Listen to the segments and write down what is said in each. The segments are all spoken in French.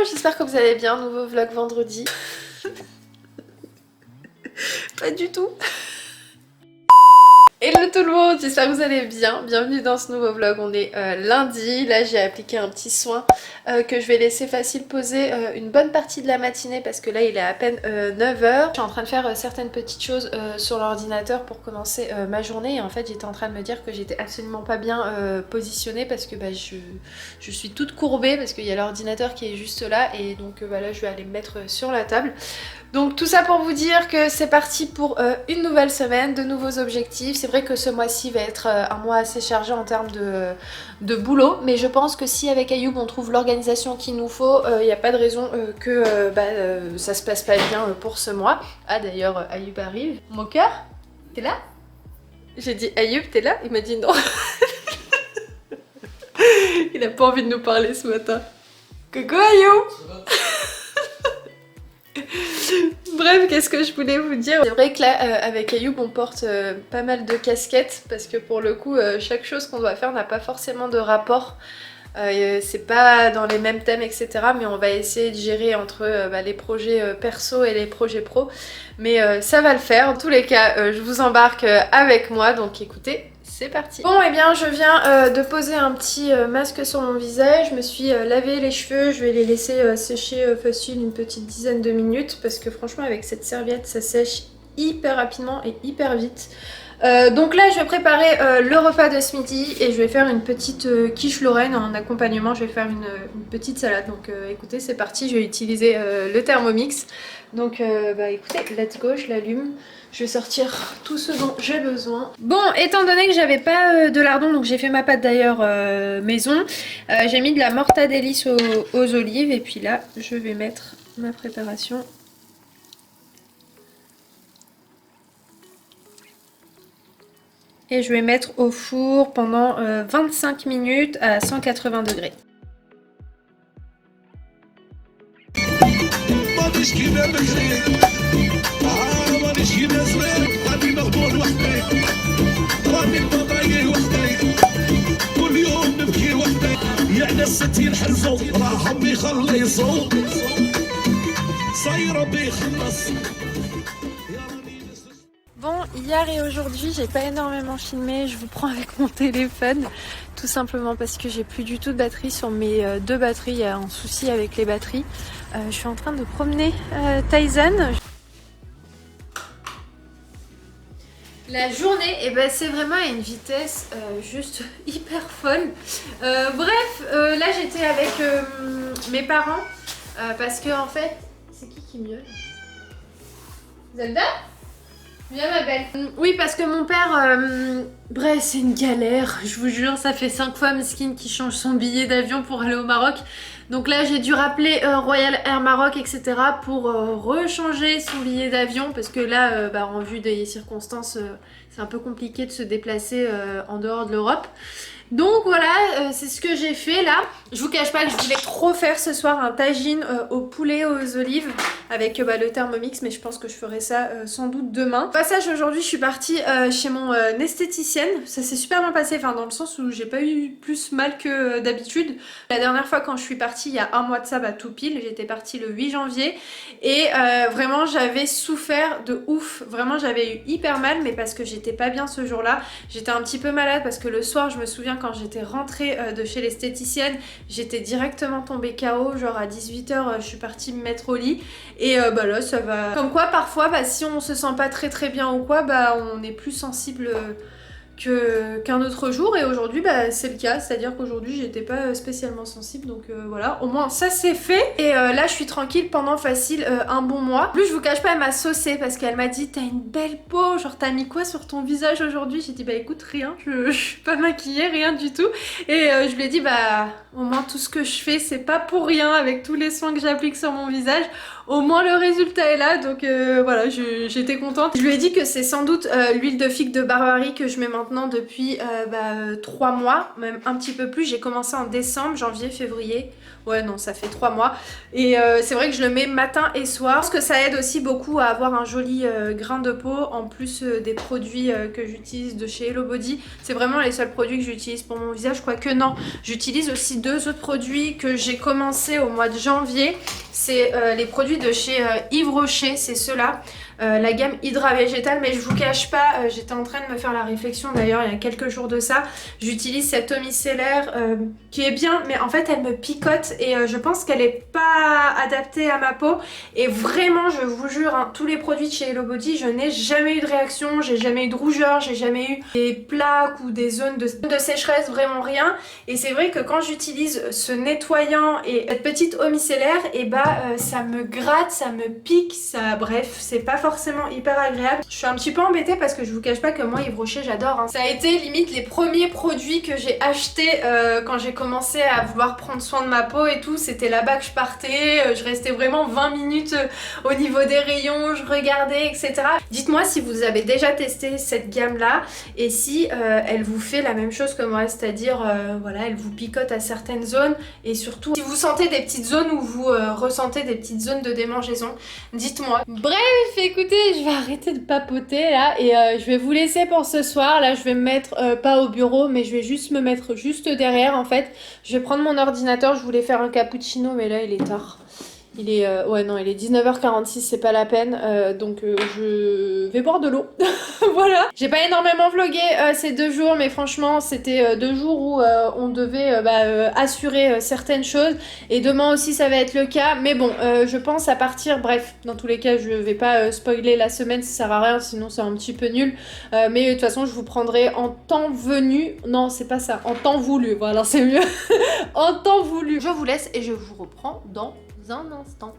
j'espère que vous allez bien, nouveau vlog vendredi. Pas du tout. Hello tout le monde, j'espère que vous allez bien. Bienvenue dans ce nouveau vlog, on est lundi. Là j'ai appliqué un petit soin que je vais laisser facile poser une bonne partie de la matinée parce que là il est à peine 9h. Je suis en train de faire certaines petites choses sur l'ordinateur pour commencer ma journée et en fait j'étais en train de me dire que j'étais absolument pas bien positionnée parce que je suis toute courbée parce qu'il y a l'ordinateur qui est juste là et donc là je vais aller me mettre sur la table. Donc tout ça pour vous dire que c'est parti pour une nouvelle semaine, de nouveaux objectifs. C'est vrai que ce mois-ci va être un mois assez chargé en termes de boulot, mais je pense que si avec Ayoub on trouve l'organisation qu'il nous faut, il n'y a pas de raison que ça se passe pas bien pour ce mois. Ah d'ailleurs Ayoub arrive. Mon cœur, t'es là? J'ai dit Ayoub t'es là? Il m'a dit non. Il a pas envie de nous parler ce matin. Coucou Ayoub. Bref, qu'est-ce que je voulais vous dire? C'est vrai que là, avec Ayoub, on porte pas mal de casquettes parce que pour le coup, chaque chose qu'on doit faire n'a pas forcément de rapport. C'est pas dans les mêmes thèmes, etc. Mais on va essayer de gérer entre les projets perso et les projets pro. Mais ça va le faire. En tous les cas, je vous embarque avec moi. Donc écoutez, c'est parti. Bon, et bien je viens de poser un petit masque sur mon visage. Je me suis lavé les cheveux. Je vais les laisser sécher facile une petite dizaine de minutes. Parce que franchement, avec cette serviette, ça sèche hyper rapidement et hyper vite. Donc là je vais préparer le repas de ce midi et je vais faire une petite quiche Lorraine en accompagnement. Je vais faire une petite salade. Donc écoutez, c'est parti. Je vais utiliser le Thermomix. Donc écoutez, let's go, je l'allume. Je vais sortir tout ce dont j'ai besoin. Bon, étant donné que j'avais pas de lardons, donc j'ai fait ma pâte d'ailleurs maison. J'ai mis de la mortadelle aux olives et puis là je vais mettre ma préparation. Et je vais mettre au four pendant 25 minutes à 180 degrés. Bon, hier et aujourd'hui, j'ai pas énormément filmé, je vous prends avec mon téléphone, tout simplement parce que j'ai plus du tout de batterie sur mes deux batteries, il y a un souci avec les batteries. Je suis en train de promener Tyson. La journée, c'est vraiment à une vitesse juste hyper folle. Bref, là j'étais avec mes parents parce que en fait, c'est qui miaule? Zelda? Viens ma belle. Oui, parce que mon père, bref, c'est une galère, je vous jure, ça fait 5 fois Meskin qui change son billet d'avion pour aller au Maroc. Donc là j'ai dû rappeler Royal Air Maroc, etc. pour rechanger son billet d'avion parce que là, en vue des circonstances, c'est un peu compliqué de se déplacer en dehors de l'Europe. Donc voilà, c'est ce que j'ai fait là. Je vous cache pas que je voulais trop faire ce soir un tagine au poulet aux olives avec le Thermomix, mais je pense que je ferai ça sans doute demain. Au passage, aujourd'hui je suis partie chez mon esthéticienne. Ça s'est super bien passé, enfin dans le sens où j'ai pas eu plus mal que d'habitude. La dernière fois quand je suis partie, il y a un mois de ça, tout pile, j'étais partie le 8 janvier et vraiment j'avais souffert de ouf. Vraiment j'avais eu hyper mal, mais parce que j'étais pas bien ce jour-là. J'étais un petit peu malade parce que le soir, je me souviens quand j'étais rentrée de chez l'esthéticienne, j'étais directement tombée KO, genre à 18h je suis partie me mettre au lit et là ça va. Comme quoi parfois si on se sent pas très bien ou quoi, on est plus sensible qu'un autre jour et aujourd'hui c'est le cas, c'est à dire qu'aujourd'hui j'étais pas spécialement sensible donc voilà, au moins ça c'est fait et là je suis tranquille pendant facile un bon mois. En plus je vous cache pas, elle m'a saucé parce qu'elle m'a dit t'as une belle peau, genre t'as mis quoi sur ton visage aujourd'hui? J'ai dit écoute rien, je suis pas maquillée, rien du tout et je lui ai dit au moins tout ce que je fais c'est pas pour rien avec tous les soins que j'applique sur mon visage. Au moins le résultat est là, donc voilà, j'étais contente. Je lui ai dit que c'est sans doute l'huile de figue de Barbarie que je mets maintenant depuis 3 mois, même un petit peu plus. J'ai commencé en décembre, janvier, février. Ouais non, ça fait 3 mois. Et c'est vrai que je le mets matin et soir. Je pense que ça aide aussi beaucoup à avoir un joli grain de peau. En plus des produits que j'utilise de chez Hello Body. C'est vraiment les seuls produits que j'utilise pour mon visage. Quoique non, j'utilise aussi 2 autres produits que j'ai commencé au mois de janvier. C'est les produits de chez Yves Rocher, c'est ceux-là. La gamme Hydra Végétale, mais je vous cache pas, j'étais en train de me faire la réflexion d'ailleurs il y a quelques jours de ça. J'utilise cette eau micellaire qui est bien, mais en fait elle me picote et je pense qu'elle est pas adaptée à ma peau. Et vraiment, je vous jure, hein, tous les produits de chez Hello Body, je n'ai jamais eu de réaction, j'ai jamais eu de rougeur, j'ai jamais eu des plaques ou des zones de sécheresse, vraiment rien. Et c'est vrai que quand j'utilise ce nettoyant et cette petite eau micellaire, et bah ça me gratte, ça me pique, ça, bref, c'est pas forcément hyper agréable. Je suis un petit peu embêtée parce que je vous cache pas que moi Yves Rocher j'adore, hein. Ça a été limite les premiers produits que j'ai achetés quand j'ai commencé à vouloir prendre soin de ma peau et tout. C'était là-bas que je partais, je restais vraiment 20 minutes au niveau des rayons, je regardais, etc. Dites-moi si vous avez déjà testé cette gamme là et si elle vous fait la même chose que moi, c'est-à-dire voilà, elle vous picote à certaines zones et surtout si vous sentez des petites zones où vous ressentez des petites zones de démangeaison, dites-moi. Bref, écoutez, je vais arrêter de papoter là et je vais vous laisser pour ce soir. Là je vais me mettre pas au bureau mais je vais juste me mettre juste derrière en fait. Je vais prendre mon ordinateur, je voulais faire un cappuccino mais là il est tard. Il est, ouais non, il est 19h46, c'est pas la peine, donc je vais boire de l'eau, voilà. J'ai pas énormément vlogué ces 2 jours, mais franchement, c'était 2 jours où on devait assurer certaines choses, et demain aussi ça va être le cas, mais bon, je pense à partir, bref, dans tous les cas, je vais pas spoiler la semaine, ça sert à rien, sinon c'est un petit peu nul, mais de toute façon, je vous prendrai en temps venu, non, c'est pas ça, en temps voulu, voilà, c'est mieux, en temps voulu. Je vous laisse et je vous reprends dans un instant.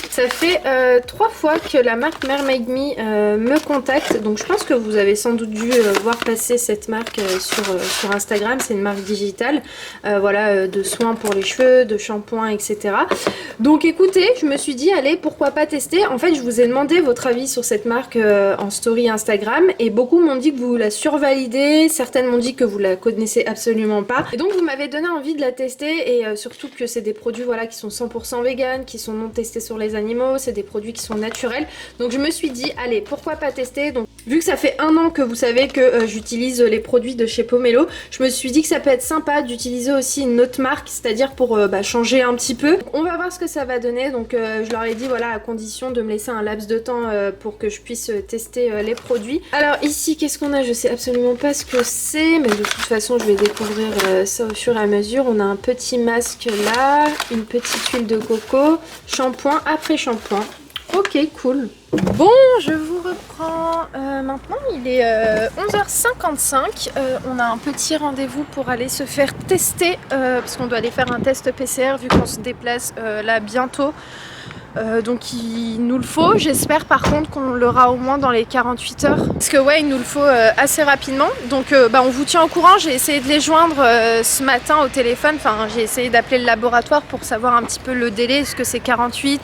Ça fait 3 fois que la marque Mermaid Me me contacte, donc je pense que vous avez sans doute dû voir passer cette marque sur Instagram. C'est une marque digitale, voilà, de soins pour les cheveux, de shampoing, etc. Donc écoutez, je me suis dit, allez, pourquoi pas tester. En fait, je vous ai demandé votre avis sur cette marque en story Instagram, et beaucoup m'ont dit que vous la survalidez, certaines m'ont dit que vous la connaissez absolument pas. Et donc vous m'avez donné envie de la tester, et surtout que c'est des produits, voilà, qui sont 100% vegan, qui sont non testés sur les animaux, c'est des produits qui sont naturels. Donc je me suis dit, allez, pourquoi pas tester. Donc vu que ça fait 1 an que vous savez que j'utilise les produits de chez Pomelo, je me suis dit que ça peut être sympa d'utiliser aussi une autre marque, c'est-à-dire pour changer un petit peu. Donc, on va voir ce que ça va donner. Donc je leur ai dit, voilà, à condition de me laisser un laps de temps pour que je puisse tester les produits. Alors ici, qu'est-ce qu'on a? Je sais absolument pas ce que c'est, mais de toute façon je vais découvrir ça au fur et à mesure. On a un petit masque là, une petite huile de coco, shampoing après shampoing. Ok, cool. Bon, je vous reprends. Maintenant, il est 11h55. On a un petit rendez-vous pour aller se faire tester, parce qu'on doit aller faire un test PCR vu qu'on se déplace là bientôt. Donc il nous le faut, j'espère par contre qu'on l'aura au moins dans les 48 heures. Parce que ouais, il nous le faut assez rapidement. Donc on vous tient au courant, j'ai essayé de les joindre ce matin au téléphone. Enfin, j'ai essayé d'appeler le laboratoire pour savoir un petit peu le délai. Est-ce que c'est 48?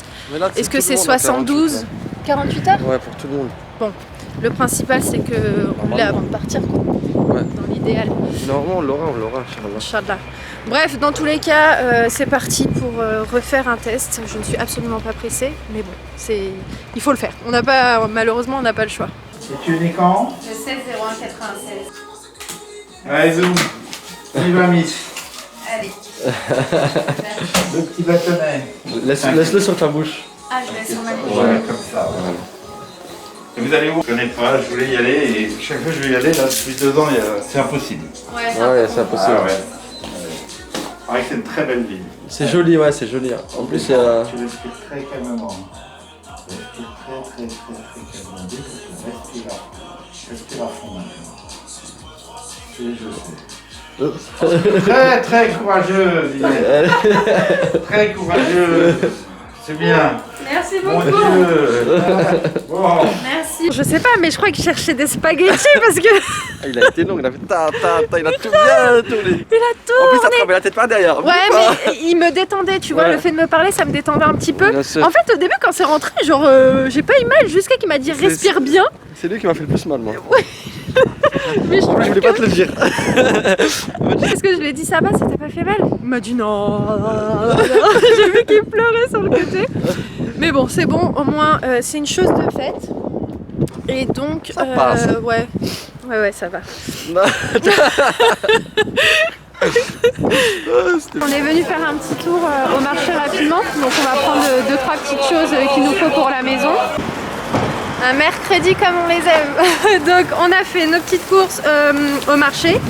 Est-ce que c'est 72? 48 heures? Ouais, pour tout le monde. Bon, le principal c'est qu'on l'ait avant de partir, quoi. Ouais. Dans l'idéal. Normalement on l'aura, Inch'Allah. Bref, dans tous les cas, c'est parti pour refaire un test. Je ne suis absolument pas pressée, mais bon, il faut le faire. Malheureusement, on n'a pas le choix. Et tu es né quand? Le 16 01 96. Allez, zoom. On y va, Miss. Allez. Le petit bâtonnet. Laisse-le sur ta bouche. Ah, je laisse sur ma bouche. Ouais, comme ça. Ouais. Et vous allez où? Je connais pas, je voulais y aller et chaque fois que je vais y aller, là, depuis 2 ans, c'est impossible. Ouais, c'est impossible. Ah, ouais. C'est vrai que c'est une très belle ville. C'est joli, ouais, c'est joli. En plus, il y a... Tu respires très calmement. Tu respires très calmement. Dès que tu respires à fond maintenant. Je sais. Très courageuse, Inès. Très courageuse. C'est bien. Merci Mon beaucoup. Dieu. Bon. Merci. Je sais pas, mais je crois qu'il cherchait des spaghettis parce que... Ah, il a été long, il a fait il a tout bien tourné. Il a tourné. En plus, ça travaille la tête par derrière. Ouais, mais il me détendait, tu vois, Ouais. le fait de me parler, ça me détendait un petit peu. Bien sûr. En fait, au début, quand c'est rentré, genre, j'ai pas eu mal jusqu'à qu'il m'a dit respire bien. C'est lui qui m'a fait le plus mal, moi. Ouais, Mais je Je voulais pas te le dire. Est-ce que je lui ai dit ça va, ça t'a pas fait mal? Il m'a dit non. J'ai vu qu'il pleurait sur le côté. Mais bon, c'est bon, au moins c'est une chose de faite. Et donc, Ça passe. ouais, ça va. On est venu faire un petit tour au marché rapidement. Donc on va prendre 2-3 petites choses qu'il nous faut pour la maison. Un mercredi comme on les aime. Donc on a fait nos petites courses au marché.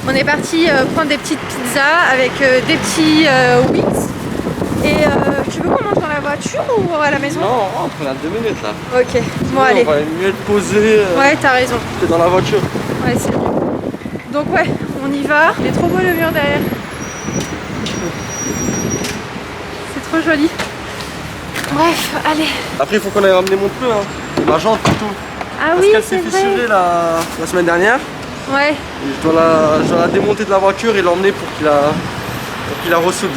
On est parti prendre des petites pizzas avec des petits wings. Et tu veux qu'on mange dans la voiture ou à la maison? Non, on a 2 minutes là. Ok, bon allez. On va mieux être posé Ouais, t'as raison. que dans la voiture. Ouais, c'est mieux. Donc ouais, on y va. Il est trop beau le mur derrière. C'est trop joli. Bref, allez. Après, il faut qu'on aille ramener mon pneu, hein. Ma jante et tout. Ah Parce oui, qu'elle c'est s'est vrai. fissurée la semaine dernière. Ouais. Et je dois la démonter de la voiture et l'emmener pour qu'il la ressoude.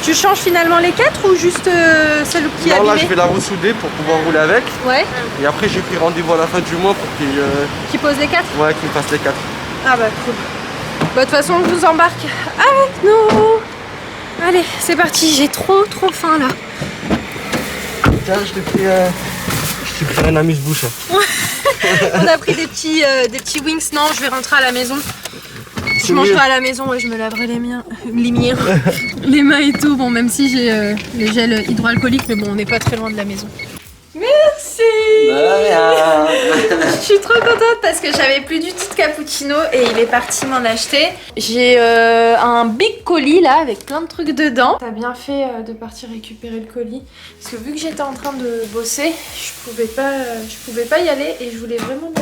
Tu changes finalement les 4 ou juste celle qui est Non, abîmée? là, je vais la ressouder pour pouvoir rouler avec. Ouais. Et après, j'ai pris rendez-vous à la fin du mois pour Qui pose les 4? qu'il me fasse les 4. Ah bah cool. Bah de toute façon, on vous embarque avec nous. Allez, c'est parti. J'ai trop faim là. Tiens, je t'ai pris un amuse-bouche. On a pris des petits wings. Non, je vais rentrer à la maison. Je mangerai à la maison, ouais, je me laverai les miens, les mains et tout. Bon, même si j'ai les gels hydroalcooliques, mais bon, on n'est pas très loin de la maison. Merci. Je suis trop contente parce que j'avais plus du tout de cappuccino et il est parti m'en acheter. J'ai un big colis là avec plein de trucs dedans. T'as bien fait de partir récupérer le colis parce que vu que j'étais en train de bosser, je pouvais pas y aller et je voulais vraiment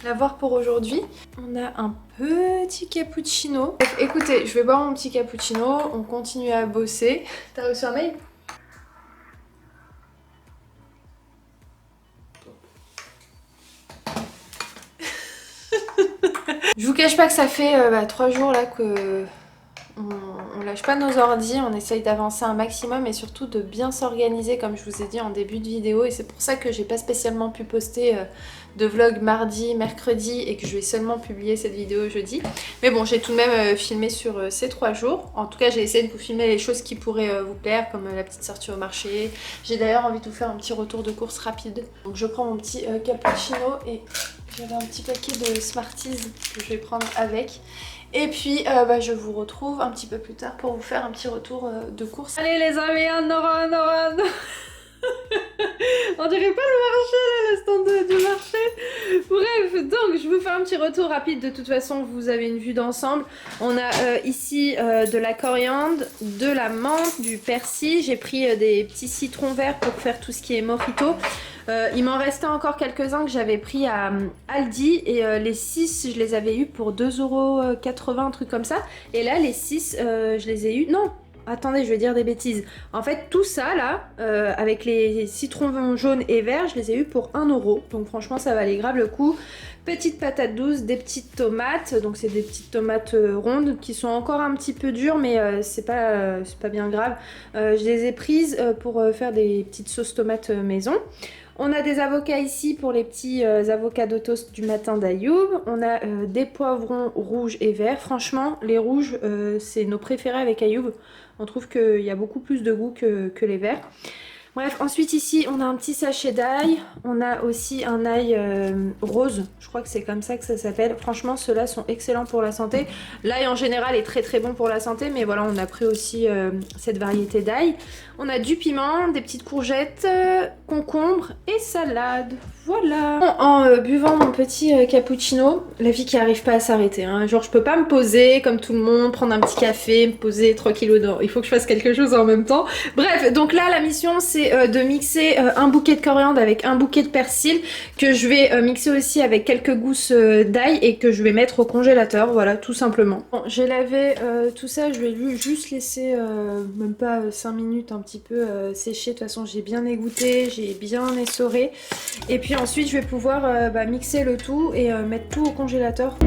l'avoir pour aujourd'hui. On a un petit cappuccino. Écoutez, je vais boire mon petit cappuccino, on continue à bosser. T'as reçu un mail ? Je vous cache pas que ça fait 3 jours là que on lâche pas nos ordis, on essaye d'avancer un maximum et surtout de bien s'organiser comme je vous ai dit en début de vidéo, et c'est pour ça que j'ai pas spécialement pu poster de vlog mardi, mercredi et que je vais seulement publier cette vidéo jeudi. Mais bon, j'ai tout de même filmé sur ces 3 jours. En tout cas, j'ai essayé de vous filmer les choses qui pourraient vous plaire, comme la petite sortie au marché. J'ai d'ailleurs envie de vous faire un petit retour de course rapide. Donc je prends mon petit cappuccino et j'avais un petit paquet de Smarties que je vais prendre avec. Et puis je vous retrouve un petit peu plus tard pour vous faire un petit retour de course. Allez les amis, un run. On dirait pas le marché là, le stand du marché. Bref, donc je vous fais un petit retour rapide. De toute façon, vous avez une vue d'ensemble. On a ici de la coriandre, de la menthe, du persil. J'ai pris des petits citrons verts pour faire tout ce qui est mojito. Il m'en restait encore quelques-uns que j'avais pris à Aldi et les 6 je les avais eu pour 2,80 €, un truc comme ça. Et là les 6 je les ai eu, non, attendez, je vais dire des bêtises. En fait tout ça là, avec les citrons jaunes et verts, je les ai eu pour 1 €. Donc franchement ça valait grave le coup. Petites patates douces, des petites tomates, donc c'est des petites tomates rondes qui sont encore un petit peu dures mais c'est pas bien grave. Je les ai prises pour faire des petites sauces tomates maison. On a des avocats ici pour les petits avocats de toast du matin d'Ayoub. On a des poivrons rouges et verts. Franchement, les rouges, c'est nos préférés avec Ayoub. On trouve qu'il y a beaucoup plus de goût que les verts. Bref, ensuite ici, on a un petit sachet d'ail. On a aussi un ail rose. Je crois que c'est comme ça que ça s'appelle. Franchement, ceux-là sont excellents pour la santé. L'ail en général est très bon pour la santé. Mais voilà, on a pris aussi cette variété d'ail. On a du piment, des petites courgettes, concombres et salade. Voilà. En buvant mon petit cappuccino, la vie qui arrive pas à s'arrêter. Hein. Genre, je peux pas me poser comme tout le monde, prendre un petit café, me poser tranquille dedans. Il faut que je fasse quelque chose en même temps. Bref, donc là, la mission, c'est de mixer un bouquet de coriandre avec un bouquet de persil que je vais mixer aussi avec quelques gousses d'ail et que je vais mettre au congélateur. Voilà, tout simplement. Bon, j'ai lavé tout ça. Je vais juste laisser même pas 5 minutes un petit peu sécher. De toute façon, j'ai bien égoutté, j'ai bien essoré. Et puis ensuite, je vais pouvoir mixer le tout et mettre tout au congélateur.